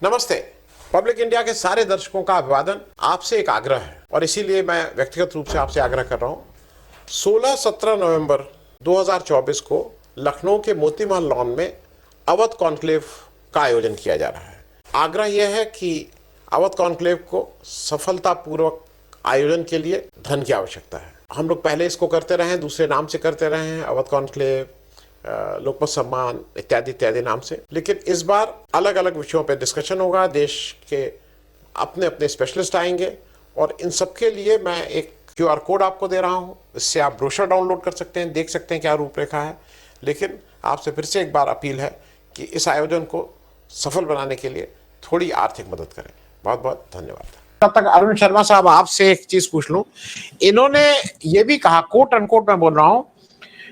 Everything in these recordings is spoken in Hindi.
नमस्ते। पब्लिक इंडिया के सारे दर्शकों का अभिवादन। आपसे एक आग्रह है और इसीलिए मैं व्यक्तिगत रूप से आपसे आग्रह कर रहा हूं। 16-17 नवंबर 2024 को लखनऊ के मोती महल लॉन में अवध कॉन्क्लेव का आयोजन किया जा रहा है। आग्रह यह है कि अवध कॉन्क्लेव को सफलतापूर्वक आयोजन के लिए धन की आवश्यकता है। हम लोग पहले इसको करते रहे हैं, दूसरे नाम से करते रहे हैं, अवध कॉन्क्लेव, लोकमत सम्मान इत्यादि इत्यादि नाम से। लेकिन इस बार अलग अलग विषयों पर डिस्कशन होगा। देश के अपने अपने स्पेशलिस्ट आएंगे और इन सबके लिए मैं एक QR कोड आपको दे रहा हूं। इससे आप ब्रोशर डाउनलोड कर सकते हैं, देख सकते हैं क्या रूपरेखा है। लेकिन आपसे फिर से एक बार अपील है कि इस आयोजन को सफल बनाने के लिए थोड़ी आर्थिक मदद करें। बहुत बहुत धन्यवाद। तब तक अरुण शर्मा साहब, आपसे एक चीज पूछ लूं। इन्होंने ये भी कहा, कोट अनकोट मैं बोल रहा हूं,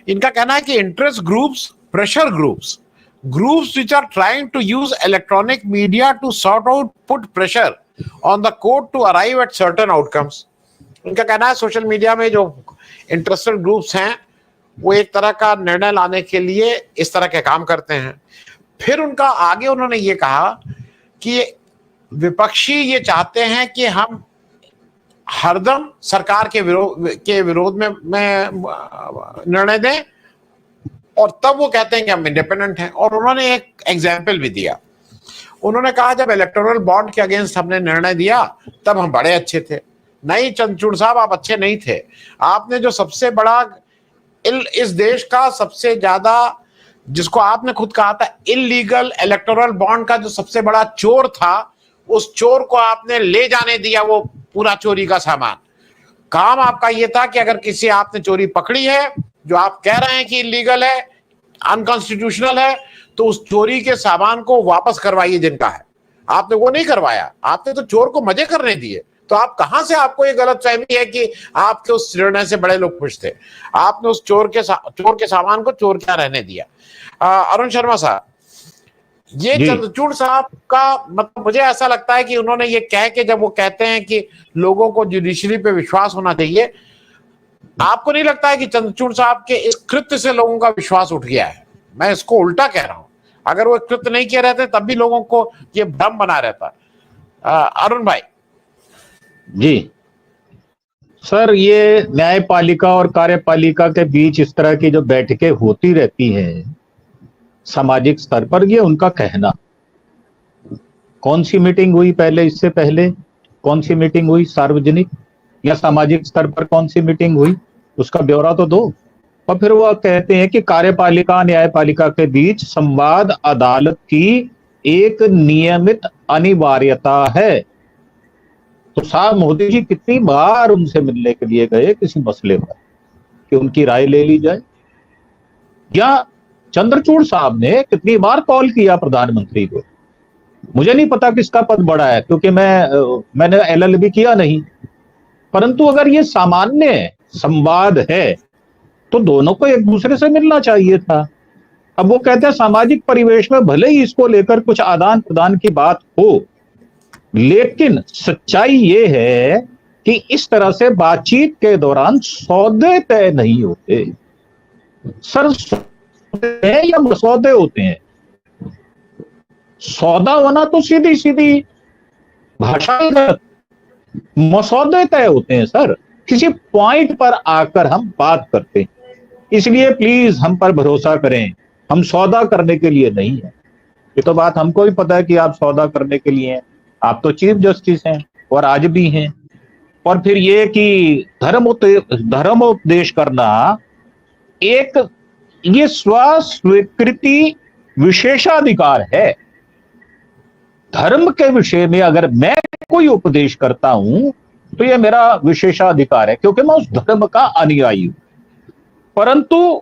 इनका कहना है कि interest groups, pressure groups, groups which are trying to use electronic media to sort out put pressure on the court to arrive at certain outcomes। इनका कहना है सोशल मीडिया में जो इंटरेस्टेड ग्रुप्स हैं वो एक तरह का निर्णय लाने के लिए इस तरह के काम करते हैं। फिर उनका आगे उन्होंने ये कहा कि विपक्षी ये चाहते हैं कि हम हरदम सरकार के विरोध में निर्णय दें और तब वो कहते हैं कि हम इंडिपेंडेंट हैं। और उन्होंने एक एग्जाम्पल भी दिया। उन्होंने कहा जब इलेक्टोरल बॉन्ड के अगेंस्ट हमने निर्णय दिया तब हम बड़े अच्छे थे। नहीं चंद्रचूड़ साहब, आप अच्छे नहीं थे। आपने जो सबसे बड़ा इस देश का सबसे ज्यादा, जिसको आपने खुद कहा था इलीगल इलेक्टोरल बॉन्ड का जो सबसे बड़ा चोर था, उस चोर को आपने ले जाने दिया वो पूरा चोरी का सामान। काम आपका ये था कि अगर किसी आपने चोरी पकड़ी है जो आप कह रहे हैं कि इलीगल है, अनकॉन्स्टिट्यूशनल है, तो उस चोरी के सामान को वापस करवाइए जिनका है। आपने वो नहीं करवाया, आपने तो चोर को मजे करने दिए। तो आप कहां से, आपको ये गलतफहमी है कि आपके उस निर्णय से बड़े लोग खुश थे। आपने उस चोर के सामान को चोर क्या रहने दिया। अरुण शर्मा साहब, ये चंद्रचूड़ साहब का मतलब मुझे ऐसा लगता है कि उन्होंने ये कह के, जब वो कहते हैं कि लोगों को जुडिशरी पे विश्वास होना चाहिए, आपको नहीं लगता है कि चंद्रचूड़ साहब के इस कृत्य से लोगों का विश्वास उठ गया है? मैं इसको उल्टा कह रहा हूं। अगर वो कृत्य नहीं किए रहते तब भी लोगों को ये भ्रम बना रहता। अरुण भाई जी सर, ये न्यायपालिका और कार्यपालिका के बीच इस तरह की जो बैठकें होती रहती हैं सामाजिक स्तर पर, ये उनका कहना। कौन सी मीटिंग हुई पहले, इससे पहले कौन सी मीटिंग हुई सार्वजनिक या सामाजिक स्तर पर, कौन सी मीटिंग हुई, उसका ब्यौरा तो दो। और फिर वो कहते हैं कि कार्यपालिका न्यायपालिका के बीच संवाद अदालत की एक नियमित अनिवार्यता है। तो साहब, मोदी जी कितनी बार उनसे मिलने के लिए गए किसी मसले पर कि उनकी राय ले ली जाए? या चंद्रचूड़ साहब ने कितनी बार कॉल किया प्रधानमंत्री को? मुझे नहीं पता किसका पद बड़ा है, क्योंकि मैंने LLB किया नहीं, परंतु अगर ये सामान्य संवाद है तो दोनों को एक दूसरे से मिलना चाहिए था। अब वो कहते हैं सामाजिक परिवेश में भले ही इसको लेकर कुछ आदान प्रदान की बात हो, लेकिन सच्चाई ये है कि इस तरह से बातचीत के दौरान सौदे तय नहीं होते। सर, है या मसौदे होते हैं? सौदा होना तो सीधी सीधी भाषा, मसौदे तय होते हैं सर। किसी पॉइंट पर आकर हम बात करते हैं। इसलिए प्लीज हम पर भरोसा करें, हम सौदा करने के लिए नहीं है। ये तो बात हमको भी पता है कि आप सौदा करने के लिए हैं। आप तो चीफ जस्टिस हैं और आज भी हैं। और फिर ये कि धर्मोपदेश करना एक, ये स्वस्वीकृति विशेषाधिकार है। धर्म के विषय में अगर मैं कोई उपदेश करता हूं तो यह मेरा विशेषाधिकार है, क्योंकि मैं उस धर्म का अनुयायी हूं। परंतु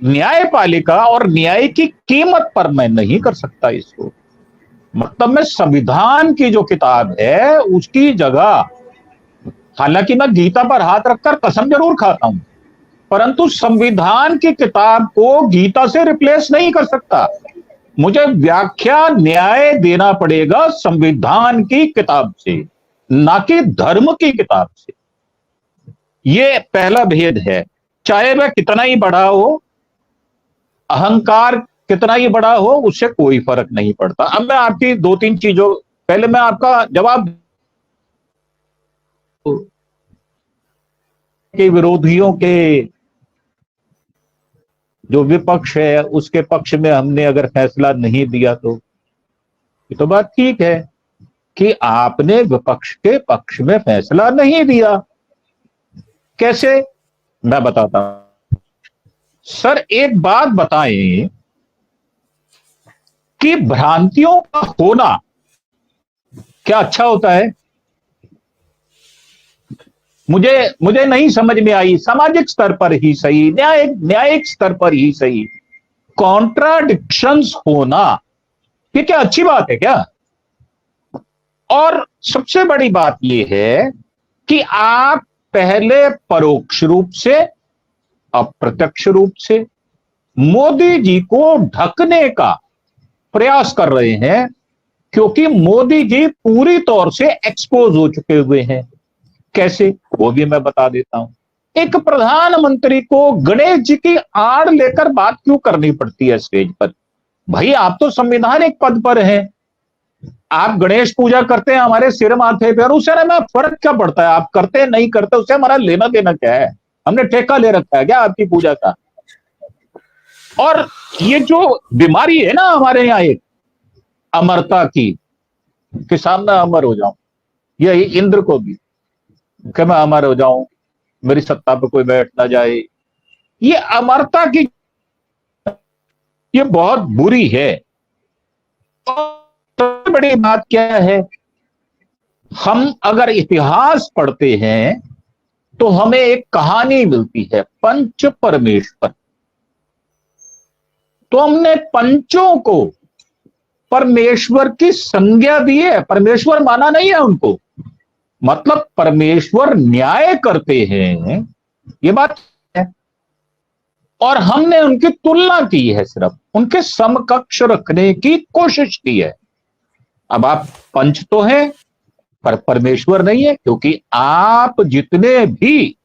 न्यायपालिका और न्याय की कीमत पर मैं नहीं कर सकता इसको। मतलब मैं संविधान की जो किताब है उसकी जगह, हालांकि मैं गीता पर हाथ रखकर कसम जरूर खाता हूं, परंतु संविधान की किताब को गीता से रिप्लेस नहीं कर सकता। मुझे व्याख्या न्याय देना पड़ेगा संविधान की किताब से, ना कि धर्म की किताब से। ये पहला भेद है। चाहे वह कितना ही बड़ा हो, अहंकार कितना ही बड़ा हो उससे कोई फर्क नहीं पड़ता। अब मैं आपकी दो तीन चीजों, पहले मैं आपका जवाब के विरोधियों के जो विपक्ष है उसके पक्ष में हमने अगर फैसला नहीं दिया तो ये तो बात ठीक है कि आपने विपक्ष के पक्ष में फैसला नहीं दिया। कैसे, मैं बताता हूं। सर एक बात बताएं कि भ्रांतियों का होना क्या अच्छा होता है? मुझे नहीं समझ में आई। सामाजिक स्तर पर ही सही, न्यायिक स्तर पर ही सही, कॉन्ट्राडिक्शंस होना ये क्या अच्छी बात है क्या? और सबसे बड़ी बात यह है कि आप पहले परोक्ष रूप से, अप्रत्यक्ष रूप से मोदी जी को ढकने का प्रयास कर रहे हैं, क्योंकि मोदी जी पूरी तौर से एक्सपोज हो चुके हुए हैं। कैसे, वो भी मैं बता देता हूं। एक प्रधानमंत्री को गणेश जी की आड़ लेकर बात क्यों करनी पड़ती है स्टेज पर? भाई आप तो संवैधानिक पद पर हैं, आप गणेश पूजा करते हैं हमारे सिर माथे पे, और उससे हमें फर्क क्या पड़ता है? आप करते हैं नहीं करते, उससे हमारा लेना देना क्या है? हमने ठेका ले रखा है क्या आपकी पूजा का? और ये जो बीमारी है ना हमारे यहां एक अमरता की, कि सामने अमर हो जाऊं, यही इंद्र को भी कि मैं अमर हो जाऊं, मेरी सत्ता पे कोई बैठ ना जाए, ये अमरता की ये बहुत बुरी है। और सबसे बड़ी बात क्या है, हम अगर इतिहास पढ़ते हैं तो हमें एक कहानी मिलती है, पंच परमेश्वर। तो हमने पंचों को परमेश्वर की संज्ञा दी है, परमेश्वर माना नहीं है उनको, मतलब परमेश्वर न्याय करते हैं, ये बात है। और हमने उनकी तुलना की है, सिर्फ उनके समकक्ष रखने की कोशिश की है। अब आप पंच तो हैं पर परमेश्वर नहीं है, क्योंकि आप जितने भी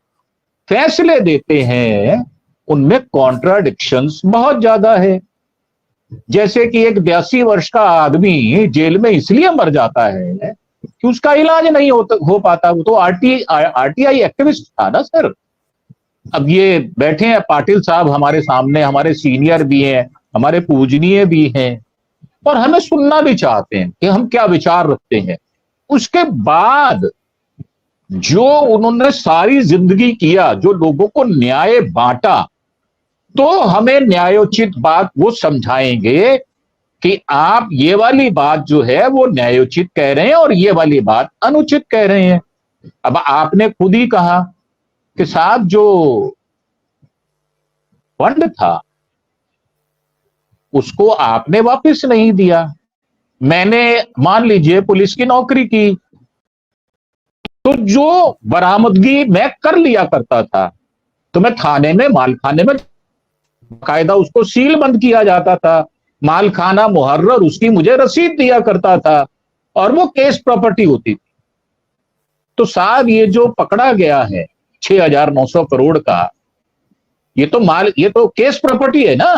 फैसले देते हैं उनमें कॉन्ट्राडिक्शंस बहुत ज्यादा है। जैसे कि एक 82 वर्ष का आदमी जेल में इसलिए मर जाता है कि उसका इलाज नहीं हो पाता। वो तो आरटीआई एक्टिविस्ट था ना सर। अब ये बैठे हैं पाटिल साहब हमारे सामने, हमारे सीनियर भी हैं, हमारे पूजनीय भी हैं, और हमें सुनना भी चाहते हैं कि हम क्या विचार रखते हैं। उसके बाद जो उन्होंने सारी जिंदगी किया, जो लोगों को न्याय बांटा, तो हमें न्यायोचित बात वो समझाएंगे कि आप ये वाली बात जो है वो न्यायोचित कह रहे हैं और ये वाली बात अनुचित कह रहे हैं। अब आपने खुद ही कहा कि साहब जो फंड था उसको आपने वापस नहीं दिया। मैंने मान लीजिए पुलिस की नौकरी की, तो जो बरामदगी मैं कर लिया करता था, तो मैं थाने में, मालखाने में कायदा उसको सील बंद किया जाता था, मालखाना मुहर्रर उसकी मुझे रसीद दिया करता था, और वो केस प्रॉपर्टी होती थी। तो साहब ये जो पकड़ा गया है 6,900 करोड़ का, ये तो केस प्रॉपर्टी है ना,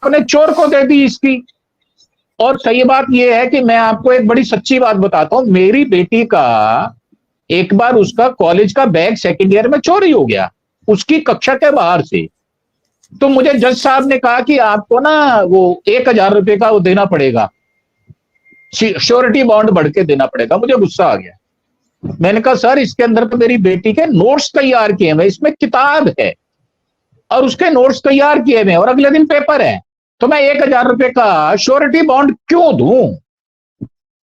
अपने चोर को दे दी इसकी। और सही बात यह है कि मैं आपको एक बड़ी सच्ची बात बताता हूं, मेरी बेटी का एक बार उसका कॉलेज का बैग सेकेंड ईयर में चोरी हो गया, उसकी कक्षा के बाहर से। तो मुझे जज साहब ने कहा कि आपको ना वो 1,000 रुपए का वो देना पड़ेगा, श्योरिटी बॉन्ड बढ़ के देना पड़ेगा। मुझे गुस्सा आ गया। मैंने कहा सर इसके अंदर तो मेरी बेटी के नोट्स तैयार किए हुए, इसमें किताब है और उसके नोट्स तैयार किए हुए और अगले दिन पेपर है, तो मैं 1,000 रुपए का श्योरिटी बॉन्ड क्यों दूं?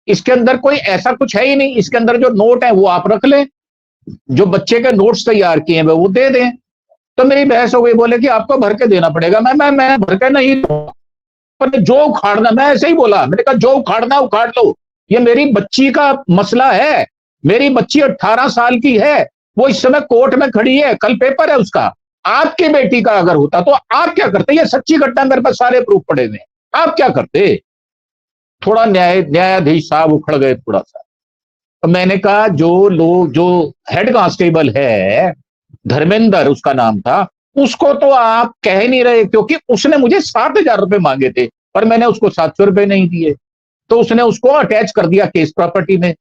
इसके अंदर कोई ऐसा कुछ है ही नहीं, इसके अंदर जो नोट है वो आप रख लें, जो बच्चे के नोट्स तैयार किए हैं वो दे दें। तो मेरी बहस हो गई, बोले कि आपको भर के देना पड़ेगा। मैं भर के नहीं दूंगा, जो उखाड़ना, मैं ऐसे ही बोला, मैंने कहा जो उखाड़ना उखाड़ लो, ये मेरी बच्ची का मसला है। मेरी बच्ची 18 साल की है, वो इस समय कोर्ट में खड़ी है, कल पेपर है उसका। आपकी बेटी का अगर होता तो आप क्या करते? ये सच्ची घटना, मेरे पास सारे प्रूफ पड़े हुए, आप क्या करते? थोड़ा न्यायाधीश साहब उखड़ गए थोड़ा सा। तो मैंने कहा जो हेड कांस्टेबल है, धर्मेंद्र उसका नाम था, उसको तो आप कह नहीं रहे, क्योंकि उसने मुझे 7,000 रुपए मांगे थे पर मैंने उसको 700 रुपए नहीं दिए, तो उसने उसको अटैच कर दिया केस प्रॉपर्टी में।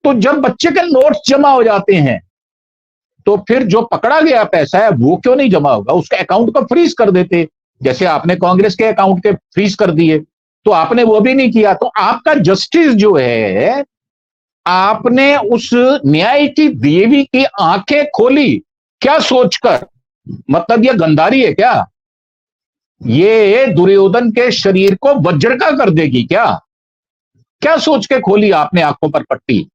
तो जब बच्चे के नोट्स जमा हो जाते हैं तो फिर जो पकड़ा गया पैसा है वो क्यों नहीं जमा होगा? उसके अकाउंट को फ्रीज कर देते, जैसे आपने कांग्रेस के अकाउंट के फ्रीज कर दिए, तो आपने वो भी नहीं किया। तो आपका जस्टिस जो है, आपने उस न्याय की देवी की आंखें खोली क्या सोचकर? मतलब ये गंधारी है क्या? ये दुर्योधन के शरीर को वज्र का कर देगी क्या? क्या सोच के खोली आपने आंखों पर पट्टी?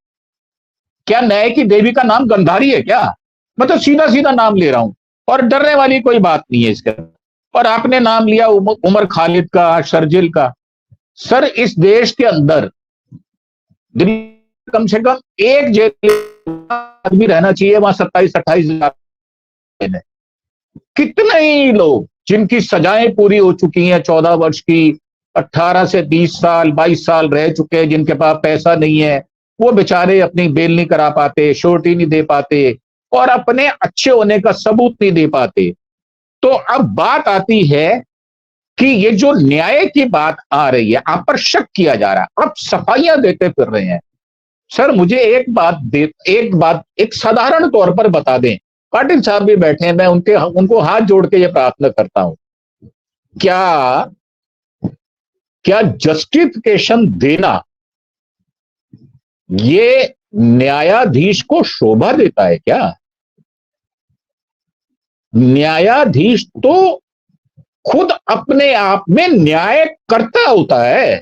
क्या न्याय की देवी का नाम गंधारी है क्या? मैं तो सीधा सीधा नाम ले रहा हूं और डरने वाली कोई बात नहीं है इसके। और आपने नाम लिया उमर खालिद का, शर्जिल का। सर, इस देश के अंदर कम से कम एक जेल आदमी रहना चाहिए, वहां 27-28 हजार। कितने ही लोग जिनकी सजाएं पूरी हो चुकी हैं 14 वर्ष की, 18 से 20 साल 22 साल रह चुके हैं, जिनके पास पैसा नहीं है, वो बेचारे अपनी बेल नहीं करा पाते, श्योरिटी नहीं दे पाते और अपने अच्छे होने का सबूत नहीं दे पाते। तो अब बात आती है कि ये जो न्याय की बात आ रही है, आप पर शक किया जा रहा है, आप सफाइयां देते फिर रहे हैं। सर, मुझे एक साधारण तौर पर बता दें, पाटिल साहब भी बैठे हैं, मैं उनको हाथ जोड़ के ये प्रार्थना करता हूं, क्या जस्टिफिकेशन देना ये न्यायाधीश को शोभा देता है क्या? न्यायाधीश तो खुद अपने आप में न्याय करता होता है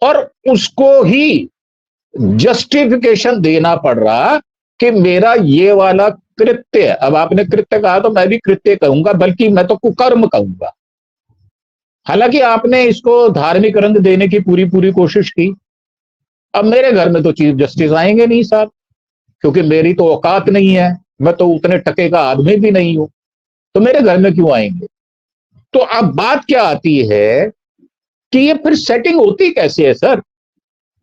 और उसको ही जस्टिफिकेशन देना पड़ रहा कि मेरा ये वाला कृत्य, अब आपने कृत्य कहा तो मैं भी कृत्य कहूंगा, बल्कि मैं तो कुकर्म कहूंगा। हालांकि आपने इसको धार्मिक रंग देने की पूरी कोशिश की। अब मेरे घर में तो चीफ जस्टिस आएंगे नहीं साहब, क्योंकि मेरी तो औकात नहीं है, मैं तो उतने टके का आदमी भी नहीं हूं, तो मेरे घर में क्यों आएंगे? तो अब बात क्या आती है कि ये फिर सेटिंग होती कैसे है सर?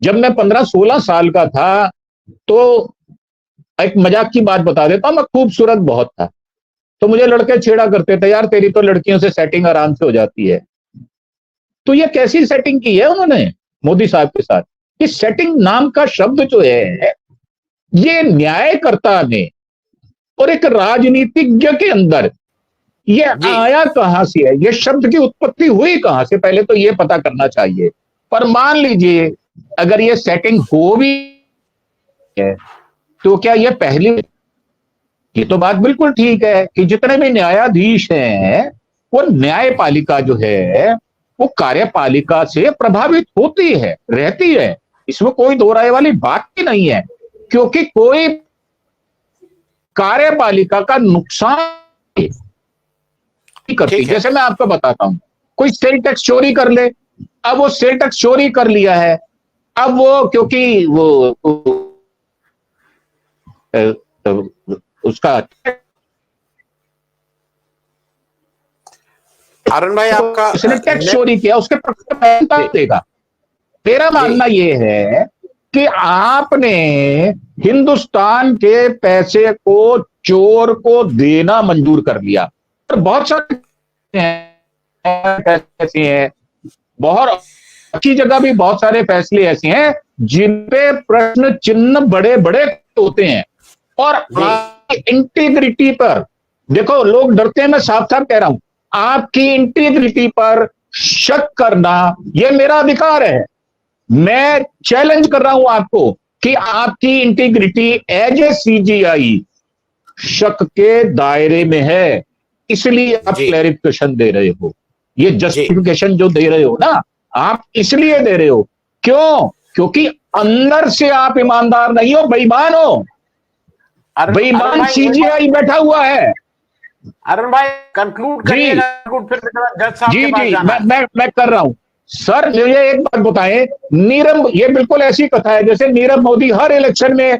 जब मैं 15-16 साल का था तो एक मजाक की बात बता देता हूं, मैं खूबसूरत बहुत था, तो मुझे लड़के छेड़ा करते थे, यार तेरी तो लड़कियों से सेटिंग आराम से हो जाती है। तो ये कैसी सेटिंग की है उन्होंने मोदी साहब के साथ? ये सेटिंग नाम का शब्द जो है, ये न्यायकर्ता ने और एक राजनीतिज्ञ के अंदर ये आया कहां से है? ये शब्द की उत्पत्ति हुई कहां से? पहले तो ये पता करना चाहिए। पर मान लीजिए अगर ये सेटिंग हो भी है तो क्या ये पहली, ये तो बात बिल्कुल ठीक है कि जितने भी न्यायाधीश हैं वो न्यायपालिका जो है वो कार्यपालिका से प्रभावित होती है, रहती है, इसमें कोई दो राय वाली बात ही नहीं है, क्योंकि कोई कार्यपालिका का नुकसान नहीं करती। जैसे मैं आपको बताता हूं, कोई सेल टैक्स चोरी कर ले, अब वो सेल टैक्स चोरी कर लिया है, अब वो क्योंकि उसका अरुण भाई, आपका इसने टैक्स चोरी किया, उसके पैसा देगा। मेरा मानना यह है कि आपने हिंदुस्तान के पैसे को चोर को देना मंजूर कर लिया। और बहुत सारे ऐसे हैं, बहुत अच्छी जगह भी बहुत सारे फैसले ऐसे हैं जिन पे प्रश्न चिन्ह बड़े बड़े होते हैं। और इंटीग्रिटी पर देखो, लोग डरते हैं, मैं साफ साफ कह रहा हूं, आपकी इंटीग्रिटी पर शक करना यह मेरा अधिकार है। मैं चैलेंज कर रहा हूं आपको कि आपकी इंटीग्रिटी एज ए सीजीआई शक के दायरे में है, इसलिए आप क्लैरिफिकेशन दे रहे हो। ये जस्टिफिकेशन जो दे रहे हो ना, आप इसलिए दे रहे हो। क्यों? क्योंकि अंदर से आप ईमानदार नहीं हो, बेईमान हो। बेईमान सीजीआई बैठा हुआ है। अरुण भाई कंक्लूड करिएगा, फिर जज साहब के पास जाना है। मैं कर रहा हूं सर। मुझे एक बात बताएं, नीरव, ये बिल्कुल ऐसी कथा है जैसे नीरव मोदी हर इलेक्शन में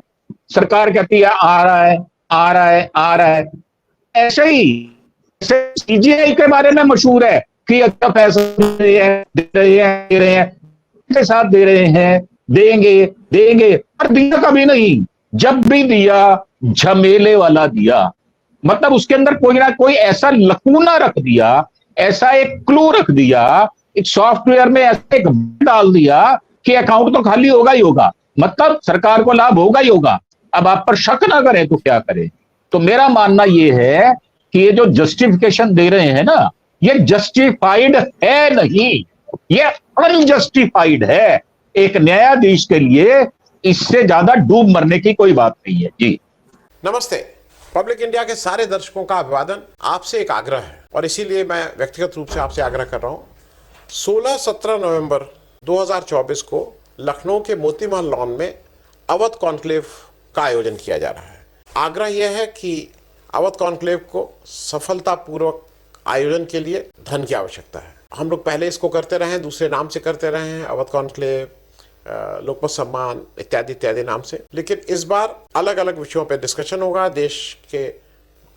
सरकार कहती है आ रहा है, आ रहा है, आ रहा है। ऐसे ही सीजीआई के बारे में मशहूर है कि अच्छा फैसला दे रहे हैं के साथ दे रहे हैं, देंगे, पर दिया कभी नहीं। जब भी दिया झमेले वाला दिया। मतलब उसके अंदर कोई ना कोई ऐसा लकूना रख दिया, ऐसा एक क्लू रख दिया, एक सॉफ्टवेयर में ऐसा एक डाल दिया कि अकाउंट तो खाली होगा ही होगा, मतलब सरकार को लाभ होगा ही होगा। अब आप पर शक ना करें तो क्या करें। तो मेरा मानना यह है कि ये जो जस्टिफिकेशन दे रहे हैं ना, ये जस्टिफाइड है नहीं, ये अनजस्टिफाइड है। एक न्यायाधीश के लिए इससे ज्यादा डूब मरने की कोई बात नहीं है। जी नमस्ते। पब्लिक इंडिया के सारे दर्शकों का अभिवादन। आपसे एक आग्रह है और इसीलिए मैं व्यक्तिगत रूप से आपसे आग्रह कर रहा हूं। 16-17 नवंबर 2024 को लखनऊ के मोती महल लॉन में अवध कॉन्क्लेव का आयोजन किया जा रहा है। आग्रह यह है कि अवध कॉन्क्लेव को सफलतापूर्वक आयोजन के लिए धन की आवश्यकता है। हम लोग पहले इसको करते रहे हैं, दूसरे नाम से करते रहे हैं, अवध कॉन्क्लेव, लोकमत सम्मान इत्यादि इत्यादि नाम से, लेकिन इस बार अलग अलग विषयों पर डिस्कशन होगा। देश के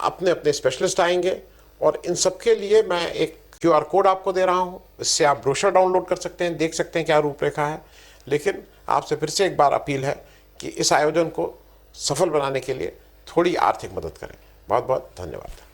अपने अपने स्पेशलिस्ट आएंगे और इन सबके लिए मैं एक QR कोड आपको दे रहा हूं। इससे आप ब्रोशर डाउनलोड कर सकते हैं, देख सकते हैं क्या रूपरेखा है। लेकिन आपसे फिर से एक बार अपील है कि इस आयोजन को सफल बनाने के लिए थोड़ी आर्थिक मदद करें। बहुत बहुत धन्यवाद।